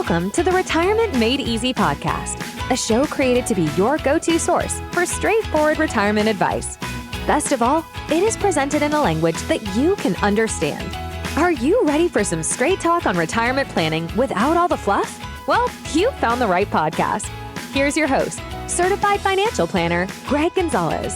Welcome to the Retirement Made Easy podcast, a show created to be your go-to source for straightforward retirement advice. Best of all, it is presented in a language that you can understand. Are you ready for some straight talk on retirement planning without all the fluff? Well, you found the right podcast. Here's your host, certified financial planner, Greg Gonzalez.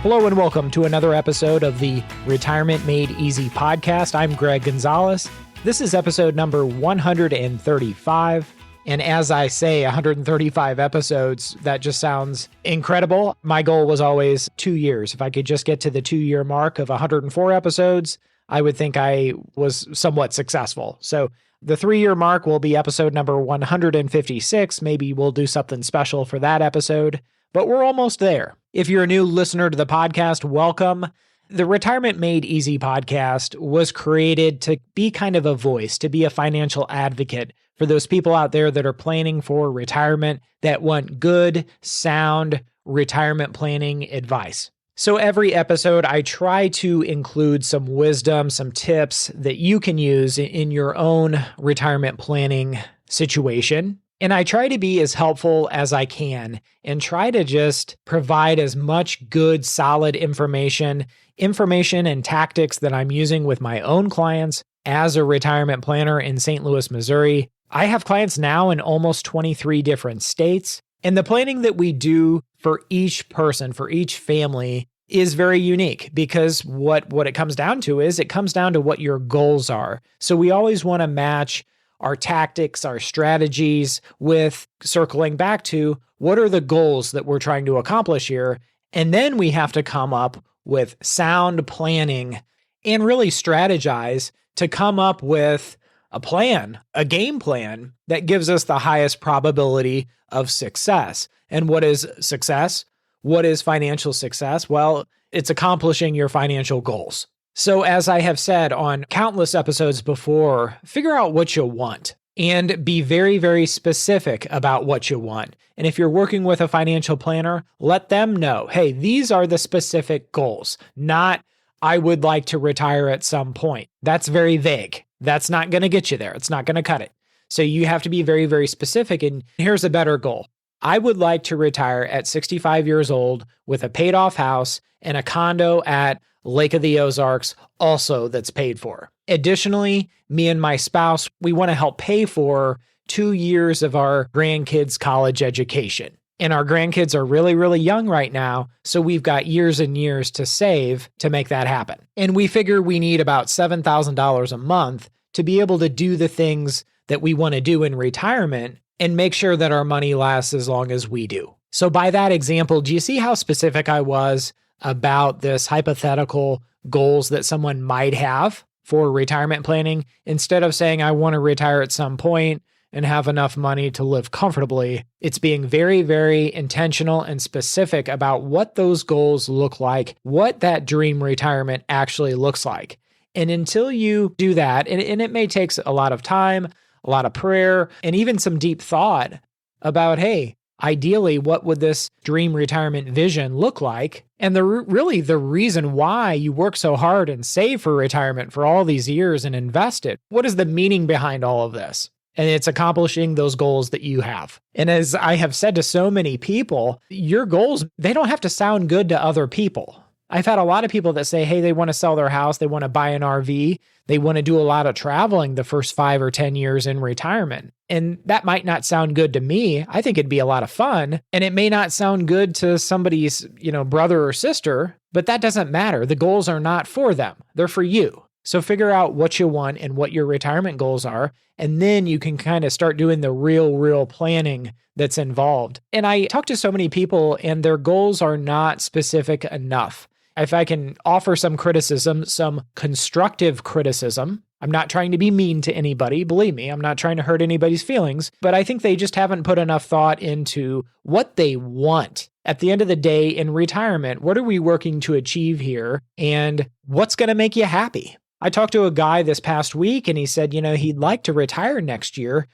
Hello and welcome to another episode of the Retirement Made Easy podcast. I'm Greg Gonzalez. This is episode number 135. And as I say, 135 episodes, that just sounds incredible. My goal was always 2 years. If I could just get to the 2-year mark of 104 episodes, I would think I was somewhat successful. So the 3-year mark will be episode number 156. Maybe we'll do something special for that episode, but we're almost there. If you're a new listener to the podcast, welcome. The Retirement Made Easy podcast was created to be kind of a voice, to be a financial advocate for those people out there that are planning for retirement, that want good, sound retirement planning advice. So every episode, I try to include some wisdom, some tips that you can use in your own retirement planning situation. And I try to be as helpful as I can and try to just provide as much good, solid information and tactics that I'm using with my own clients as a retirement planner in St. Louis, Missouri. I have clients now in almost 23 different states. And the planning that we do for each person, for each family, is very unique because what it comes down to is it comes down to what your goals are. So we always want to match our tactics, our strategies with circling back to what are the goals that we're trying to accomplish here. And then we have to come up with sound planning and really strategize to come up with a plan, a game plan that gives us the highest probability of success. And what is success? What is financial success? Well, it's accomplishing your financial goals. So as I have said on countless episodes before, figure out what you want and be very, very specific about what you want. And if you're working with a financial planner, let them know, hey, these are the specific goals, not I would like to retire at some point. That's very vague. That's not going to get you there. It's not going to cut it. So you have to be very, very specific. And here's a better goal. I would like to retire at 65 years old with a paid off house and a condo at Lake of the Ozarks also that's paid for. Additionally, me and my spouse, we want to help pay for 2 years of our grandkids' college education. And our grandkids are really, really young right now, so we've got years and years to save to make that happen. And we figure we need about $7,000 a month to be able to do the things that we want to do in retirement and make sure that our money lasts as long as we do. So by that example, do you see how specific I was about this hypothetical goals that someone might have for retirement planning? Instead of saying, I want to retire at some point and have enough money to live comfortably, it's being very, very intentional and specific about what those goals look like, what that dream retirement actually looks like. And until you do that, and it may take a lot of time, a lot of prayer, and even some deep thought about, hey, ideally, what would this dream retirement vision look like? And really the reason why you work so hard and save for retirement for all these years and invest it. What is the meaning behind all of this? And it's accomplishing those goals that you have. And as I have said to so many people, your goals, they don't have to sound good to other people. I've had a lot of people that say, hey, they want to sell their house, they want to buy an RV, they want to do a lot of traveling the first 5 or 10 years in retirement. And that might not sound good to me. I think it'd be a lot of fun. And it may not sound good to somebody's, brother or sister, but that doesn't matter. The goals are not for them. They're for you. So figure out what you want and what your retirement goals are. And then you can kind of start doing the real planning that's involved. And I talk to so many people and their goals are not specific enough. If I can offer some criticism, some constructive criticism, I'm not trying to be mean to anybody. Believe me, I'm not trying to hurt anybody's feelings, but I think they just haven't put enough thought into what they want. At the end of the day, in retirement, what are we working to achieve here? And what's going to make you happy? I talked to a guy this past week and he said, he'd like to retire next year.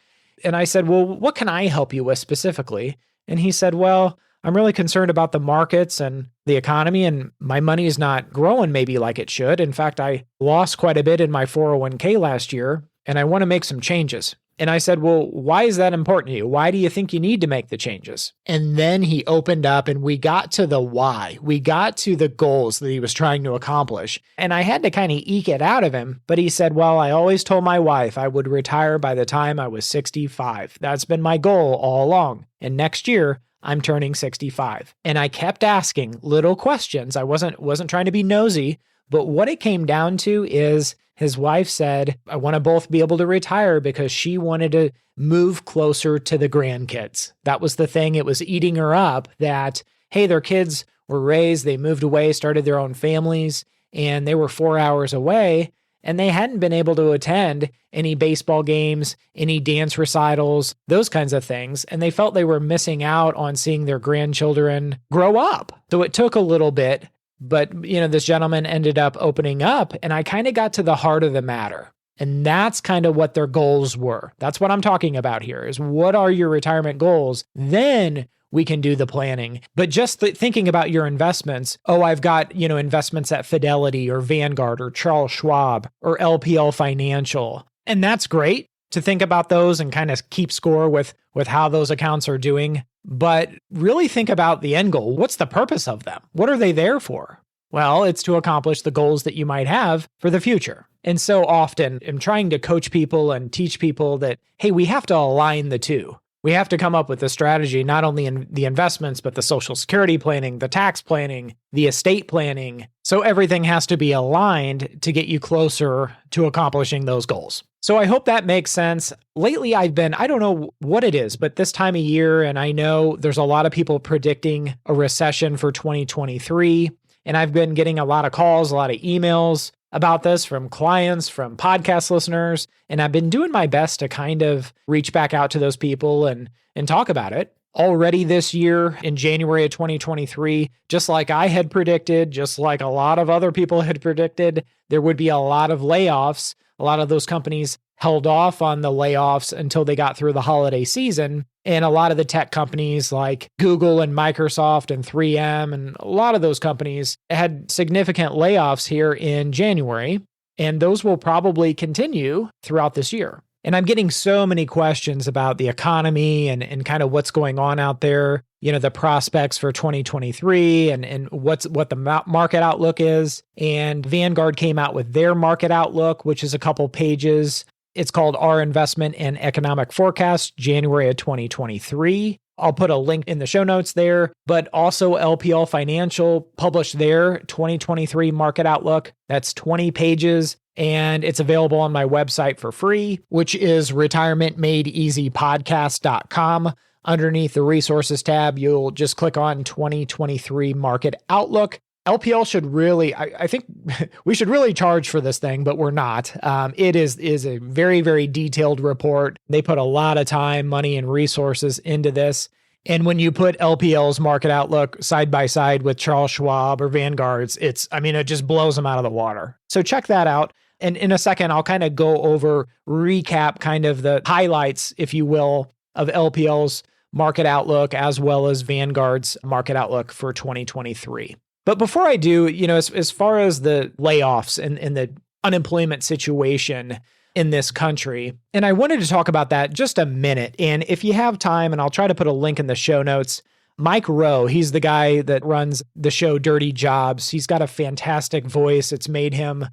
And I said, well, what can I help you with specifically? And he said, well, I'm really concerned about the markets and the economy, and my money is not growing maybe like it should. In fact, I lost quite a bit in my 401k last year, and I want to make some changes. And I said, well, why is that important to you? Why do you think you need to make the changes? And then he opened up and we got to the why. We got to the goals that he was trying to accomplish. And I had to kind of eke it out of him. But he said, well, I always told my wife I would retire by the time I was 65. That's been my goal all along. And next year, I'm turning 65. And I kept asking little questions. I wasn't trying to be nosy, but what it came down to is his wife said, I want to both be able to retire because she wanted to move closer to the grandkids. That was the thing. It was eating her up that, hey, their kids were raised, they moved away, started their own families, and they were 4 hours away, and they hadn't been able to attend any baseball games, any dance recitals, those kinds of things. And they felt they were missing out on seeing their grandchildren grow up. So it took a little bit. But, this gentleman ended up opening up and I kind of got to the heart of the matter. And that's kind of what their goals were. That's what I'm talking about here is what are your retirement goals? Then we can do the planning. But just thinking about your investments, I've got, investments at Fidelity or Vanguard or Charles Schwab or LPL Financial. And that's great to think about those and kind of keep score with how those accounts are doing. But really think about the end goal. What's the purpose of them? What are they there for? Well, it's to accomplish the goals that you might have for the future. And so often I'm trying to coach people and teach people that, hey, we have to align the two. We have to come up with a strategy, not only in the investments, but the Social Security planning, the tax planning, the estate planning. So everything has to be aligned to get you closer to accomplishing those goals. So I hope that makes sense. Lately, I don't know what it is, but this time of year, and I know there's a lot of people predicting a recession for 2023. And I've been getting a lot of calls, a lot of emails about this from clients, from podcast listeners. And I've been doing my best to kind of reach back out to those people and talk about it. Already this year in January of 2023, just like I had predicted, just like a lot of other people had predicted, there would be a lot of layoffs. A lot of those companies held off on the layoffs until they got through the holiday season. And a lot of the tech companies like Google and Microsoft and 3M and a lot of those companies had significant layoffs here in January. And those will probably continue throughout this year. And I'm getting so many questions about the economy and kind of what's going on out there, the prospects for 2023 and what the market outlook is. And Vanguard came out with their market outlook, which is a couple pages. It's called Our Investment and Economic Forecast, January of 2023. I'll put a link in the show notes there, but also LPL Financial published their 2023 market outlook. That's 20 pages. And it's available on my website for free, which is retirementmadeeasypodcast.com. Underneath the resources tab, you'll just click on 2023 market outlook. LPL should really, I think we should really charge for this thing, but we're not. It is a very, very detailed report. They put a lot of time, money, and resources into this. And when you put LPL's market outlook side by side with Charles Schwab or Vanguard's, it just blows them out of the water. So check that out. And in a second, I'll kind of recap kind of the highlights, if you will, of LPL's market outlook as well as Vanguard's market outlook for 2023. But before I do, as far as the layoffs and the unemployment situation in this country, and I wanted to talk about that just a minute. And if you have time, and I'll try to put a link in the show notes, Mike Rowe, he's the guy that runs the show Dirty Jobs. He's got a fantastic voice. It's made him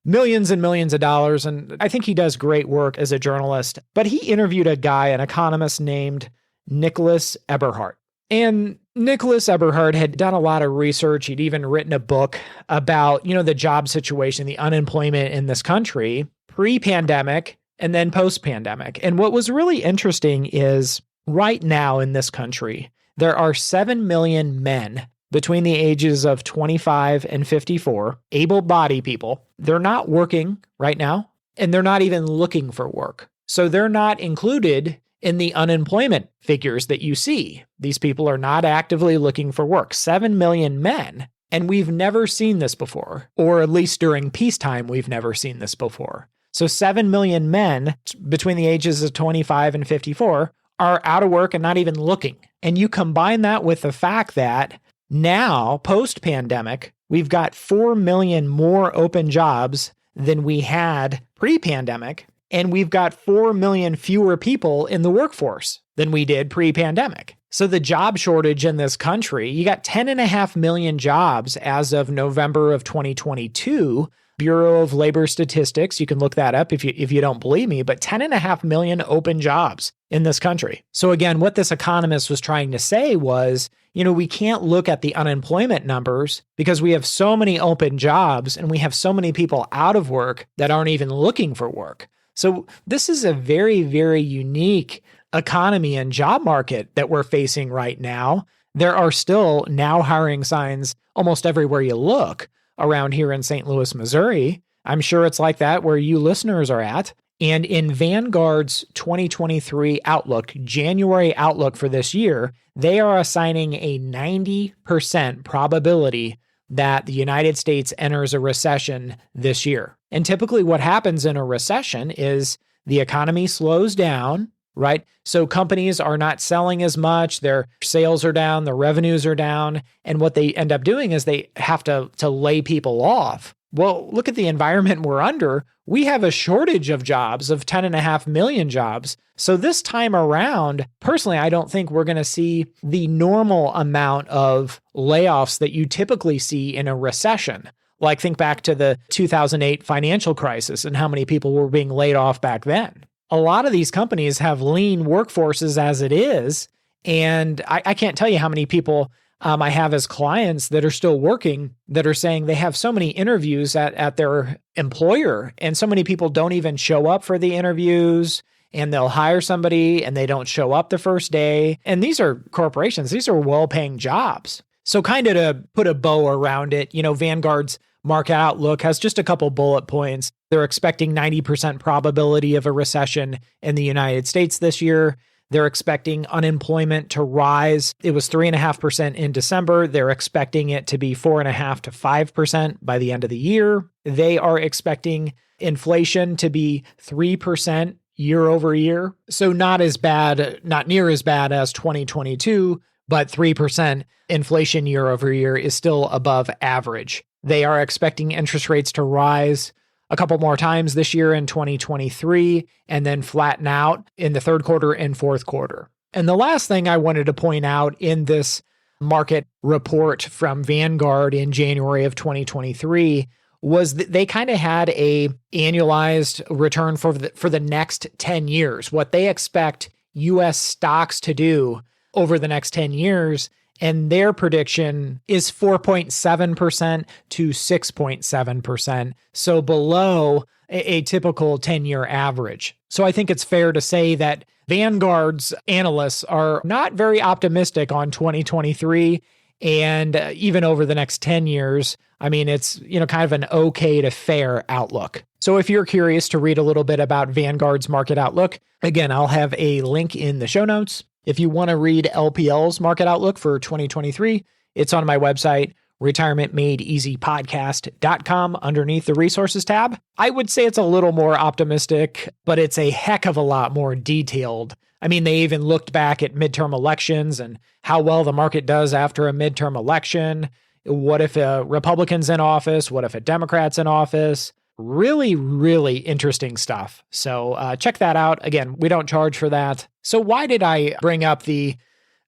millions and millions of dollars. And I think he does great work as a journalist. But he interviewed a guy, an economist named Nicholas Eberhardt. And Nicholas Eberhardt had done a lot of research. He'd even written a book about, the job situation, the unemployment in this country, pre-pandemic and then post-pandemic. And what was really interesting is right now in this country, there are 7 million men between the ages of 25 and 54, able-bodied people. They're not working right now, and they're not even looking for work. So they're not included in the unemployment figures that you see. These people are not actively looking for work. 7 million men. And we've never seen this before, or at least during peacetime, we've never seen this before. So 7 million men between the ages of 25 and 54 are out of work and not even looking. And you combine that with the fact that now, post-pandemic, we've got 4 million more open jobs than we had pre-pandemic. and we've got 4 million fewer people in the workforce than we did pre-pandemic. So the job shortage in this country, you got 10.5 million jobs as of November of 2022. Bureau of Labor Statistics, you can look that up if you don't believe me, but 10.5 million open jobs in this country. So again, what this economist was trying to say was, we can't look at the unemployment numbers because we have so many open jobs and we have so many people out of work that aren't even looking for work. So this is a very, very unique economy and job market that we're facing right now. There are still now hiring signs almost everywhere you look around here in St. Louis, Missouri. I'm sure it's like that where you listeners are at. And in Vanguard's 2023 outlook, January outlook for this year, they are assigning a 90% probability that the United States enters a recession this year. And typically what happens in a recession is the economy slows down, right? So companies are not selling as much, their sales are down, their revenues are down, and what they end up doing is they have to lay people off. Well, look at the environment we're under. We have a shortage of jobs, of 10.5 million jobs. So this time around, personally, I don't think we're going to see the normal amount of layoffs that you typically see in a recession. Like think back to the 2008 financial crisis and how many people were being laid off back then. A lot of these companies have lean workforces as it is, and I can't tell you how many people I have as clients that are still working that are saying they have so many interviews at their employer, and so many people don't even show up for the interviews, and they'll hire somebody and they don't show up the first day. And these are corporations, these are well-paying jobs. So kind of to put a bow around it, Vanguard's market outlook has just a couple bullet points. They're expecting 90% probability of a recession in the United States this year. They're expecting unemployment to rise. It was 3.5% in December. They're expecting it to be 4.5% to 5% by the end of the year. They are expecting inflation to be 3% year over year. So not near as bad as 2022, but 3% inflation year over year is still above average. They are expecting interest rates to rise a couple more times this year in 2023 and then flatten out in the third quarter and fourth quarter. And the last thing I wanted to point out in this market report from Vanguard in January of 2023 was that they kind of had a annualized return for the next 10 years, what they expect US stocks to do over the next 10 years. And their prediction is 4.7% to 6.7%, so below a typical 10-year average. So I think it's fair to say that Vanguard's analysts are not very optimistic on 2023 and even over the next 10 years. I mean, it's kind of an okay to fair outlook. So if you're curious to read a little bit about Vanguard's market outlook, again, I'll have a link in the show notes. If you want to read LPL's market outlook for 2023, it's on my website, retirementmadeeasypodcast.com, underneath the resources tab. I would say it's a little more optimistic, but it's a heck of a lot more detailed. I mean, they even looked back at midterm elections and how well the market does after a midterm election. What if a Republican's in office? What if a Democrat's in office? Really, really interesting stuff. So check that out. Again, we don't charge for that. So why did I bring up the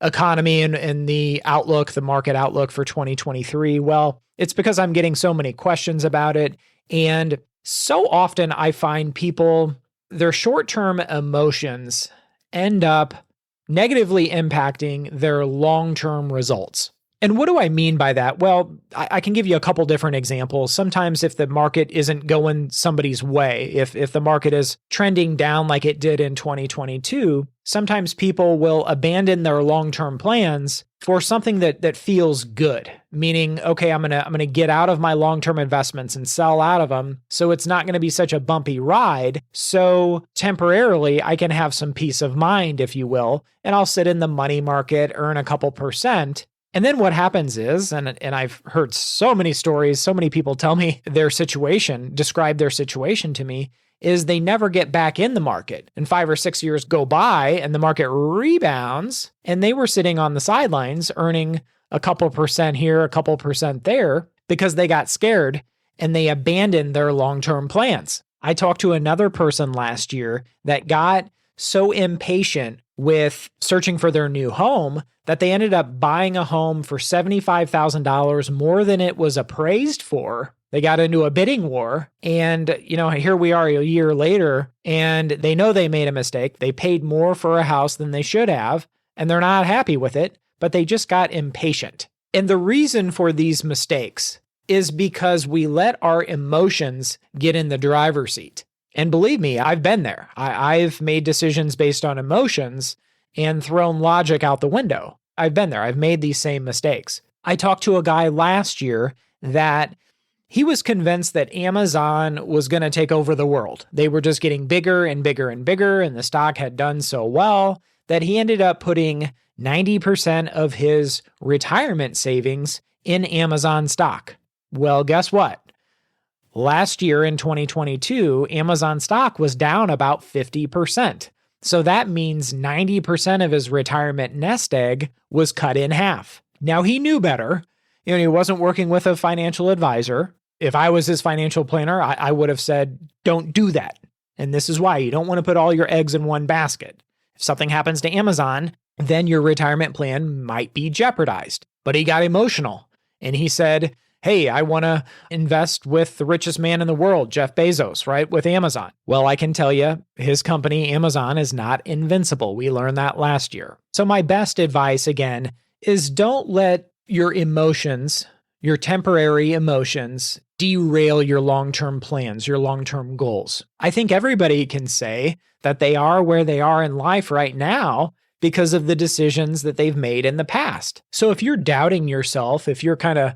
economy and the outlook, the market outlook for 2023? Well, it's because I'm getting so many questions about it. And so often I find people, their short-term emotions end up negatively impacting their long-term results. And what do I mean by that? Well, I can give you a couple different examples. Sometimes if the market isn't going somebody's way, if the market is trending down like it did in 2022, sometimes people will abandon their long-term plans for something that feels good, meaning, okay, I'm gonna get out of my long-term investments and sell out of them, so it's not gonna be such a bumpy ride. So temporarily, I can have some peace of mind, if you will, and I'll sit in the money market, earn a couple percent. And then what happens is, and I've heard so many stories, so many people tell me describe their situation to me, is they never get back in the market. And 5 or 6 years go by and the market rebounds and they were sitting on the sidelines earning a couple percent here, a couple percent there because they got scared and they abandoned their long-term plans. I talked to another person last year that got so impatient with searching for their new home that they ended up buying a home for $75,000 more than it was appraised for. They got into a bidding war, and here we are a year later, and they know they made a mistake. They paid more for a house than they should have, and they're not happy with it, but they just got impatient. And the reason for these mistakes is because we let our emotions get in the driver's seat. And believe me, I've been there. I've made decisions based on emotions and thrown logic out the window. I've been there. I've made these same mistakes. I talked to a guy last year that he was convinced that Amazon was going to take over the world. They were just getting bigger and bigger and bigger, and the stock had done so well that he ended up putting 90% of his retirement savings in Amazon stock. Well, guess what? Last year in 2022, Amazon stock was down about 50%. So that means 90% of his retirement nest egg was cut in half. Now, he knew better. He wasn't working with a financial advisor. If I was his financial planner, I would have said, don't do that. And this is why. You don't want to put all your eggs in one basket. If something happens to Amazon, then your retirement plan might be jeopardized. But he got emotional and he said, hey, I want to invest with the richest man in the world, Jeff Bezos, right, with Amazon. Well, I can tell you, his company, Amazon, is not invincible. We learned that last year. So my best advice, again, is don't let your emotions, your temporary emotions, derail your long-term plans, your long-term goals. I think everybody can say that they are where they are in life right now because of the decisions that they've made in the past. So if you're doubting yourself, if you're kind of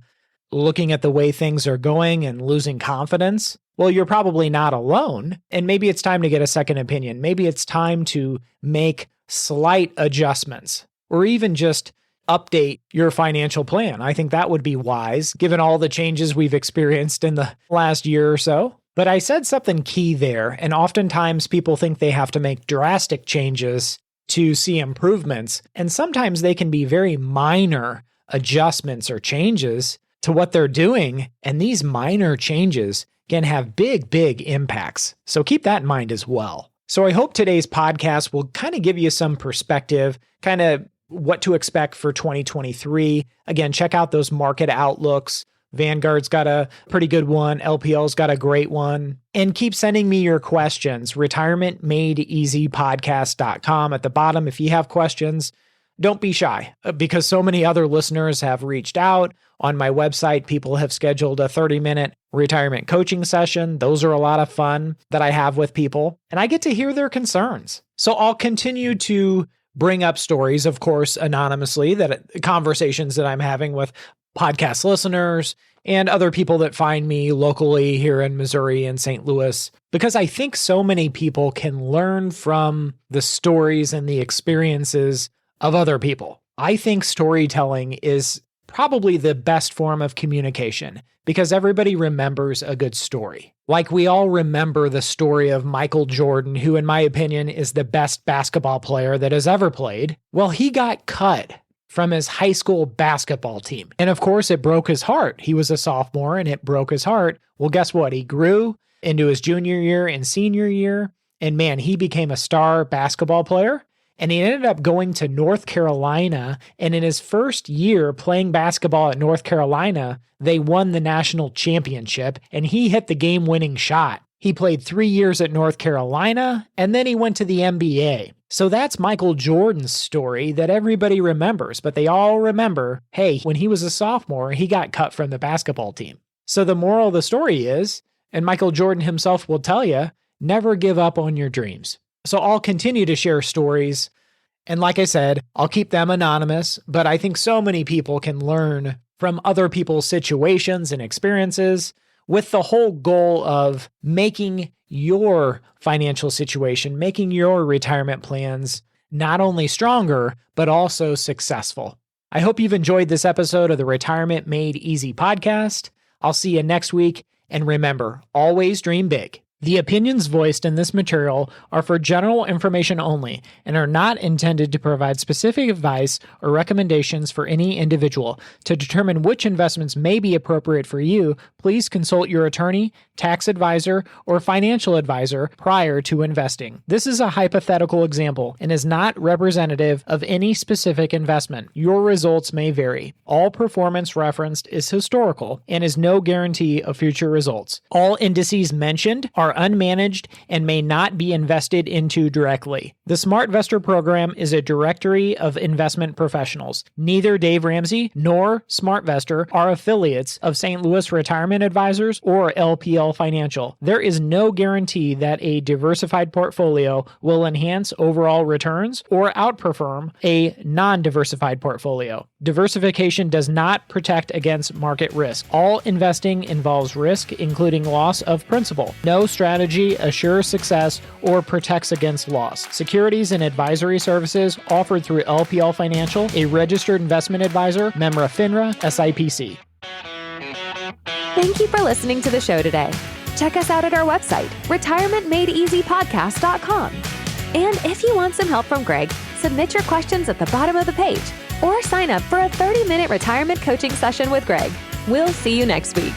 looking at the way things are going and losing confidence, well, you're probably not alone. And maybe it's time to get a second opinion. Maybe it's time to make slight adjustments or even just update your financial plan. I think that would be wise given all the changes we've experienced in the last year or so. But I said something key there, and oftentimes people think they have to make drastic changes to see improvements, and sometimes they can be very minor adjustments or changes to what they're doing, and these minor changes can have big, big impacts. So keep that in mind as well. So I hope today's podcast will kind of give you some perspective, kind of what to expect for 2023. Again, check out those market outlooks. Vanguard's got a pretty good one. LPL's got a great one. And keep sending me your questions. retirementmadeeasypodcast.com at the bottom. If you have questions, don't be shy because so many other listeners have reached out. On my website, people have scheduled a 30-minute retirement coaching session. Those are a lot of fun that I have with people, and I get to hear their concerns. So I'll continue to bring up stories, of course, anonymously, conversations that I'm having with podcast listeners and other people that find me locally here in Missouri and St. Louis, because I think so many people can learn from the stories and the experiences of other people. I think storytelling is probably the best form of communication because everybody remembers a good story. Like we all remember the story of Michael Jordan, who in my opinion is the best basketball player that has ever played. Well, he got cut from his high school basketball team. And of course, it broke his heart. He was a sophomore and it broke his heart. Well, guess what? He grew into his junior year and senior year. And man, he became a star basketball player. And he ended up going to North Carolina. And in his first year playing basketball at North Carolina, they won the national championship and he hit the game-winning shot. He played 3 years at North Carolina and then he went to the NBA. So that's Michael Jordan's story that everybody remembers, but they all remember, hey, when he was a sophomore, he got cut from the basketball team. So the moral of the story is, and Michael Jordan himself will tell you, never give up on your dreams. So I'll continue to share stories. And like I said, I'll keep them anonymous, but I think so many people can learn from other people's situations and experiences with the whole goal of making your financial situation, making your retirement plans not only stronger, but also successful. I hope you've enjoyed this episode of the Retirement Made Easy podcast. I'll see you next week. And remember, always dream big. The opinions voiced in this material are for general information only and are not intended to provide specific advice or recommendations for any individual. To determine which investments may be appropriate for you, please consult your attorney, tax advisor, or financial advisor prior to investing. This is a hypothetical example and is not representative of any specific investment. Your results may vary. All performance referenced is historical and is no guarantee of future results. All indices mentioned are unmanaged and may not be invested into directly. The SmartVestor program is a directory of investment professionals. Neither Dave Ramsey nor SmartVestor are affiliates of St. Louis Retirement Advisors or LPL Financial. There is no guarantee that a diversified portfolio will enhance overall returns or outperform a non-diversified portfolio. Diversification does not protect against market risk. All investing involves risk, including loss of principal. No strategy assures success or protects against loss. Securities and advisory services offered through LPL Financial, a registered investment advisor, member of FINRA, SIPC. Thank you for listening to the show today. Check us out at our website, retirementmadeeasypodcast.com. And if you want some help from Greg, submit your questions at the bottom of the page or sign up for a 30-minute retirement coaching session with Greg. We'll see you next week.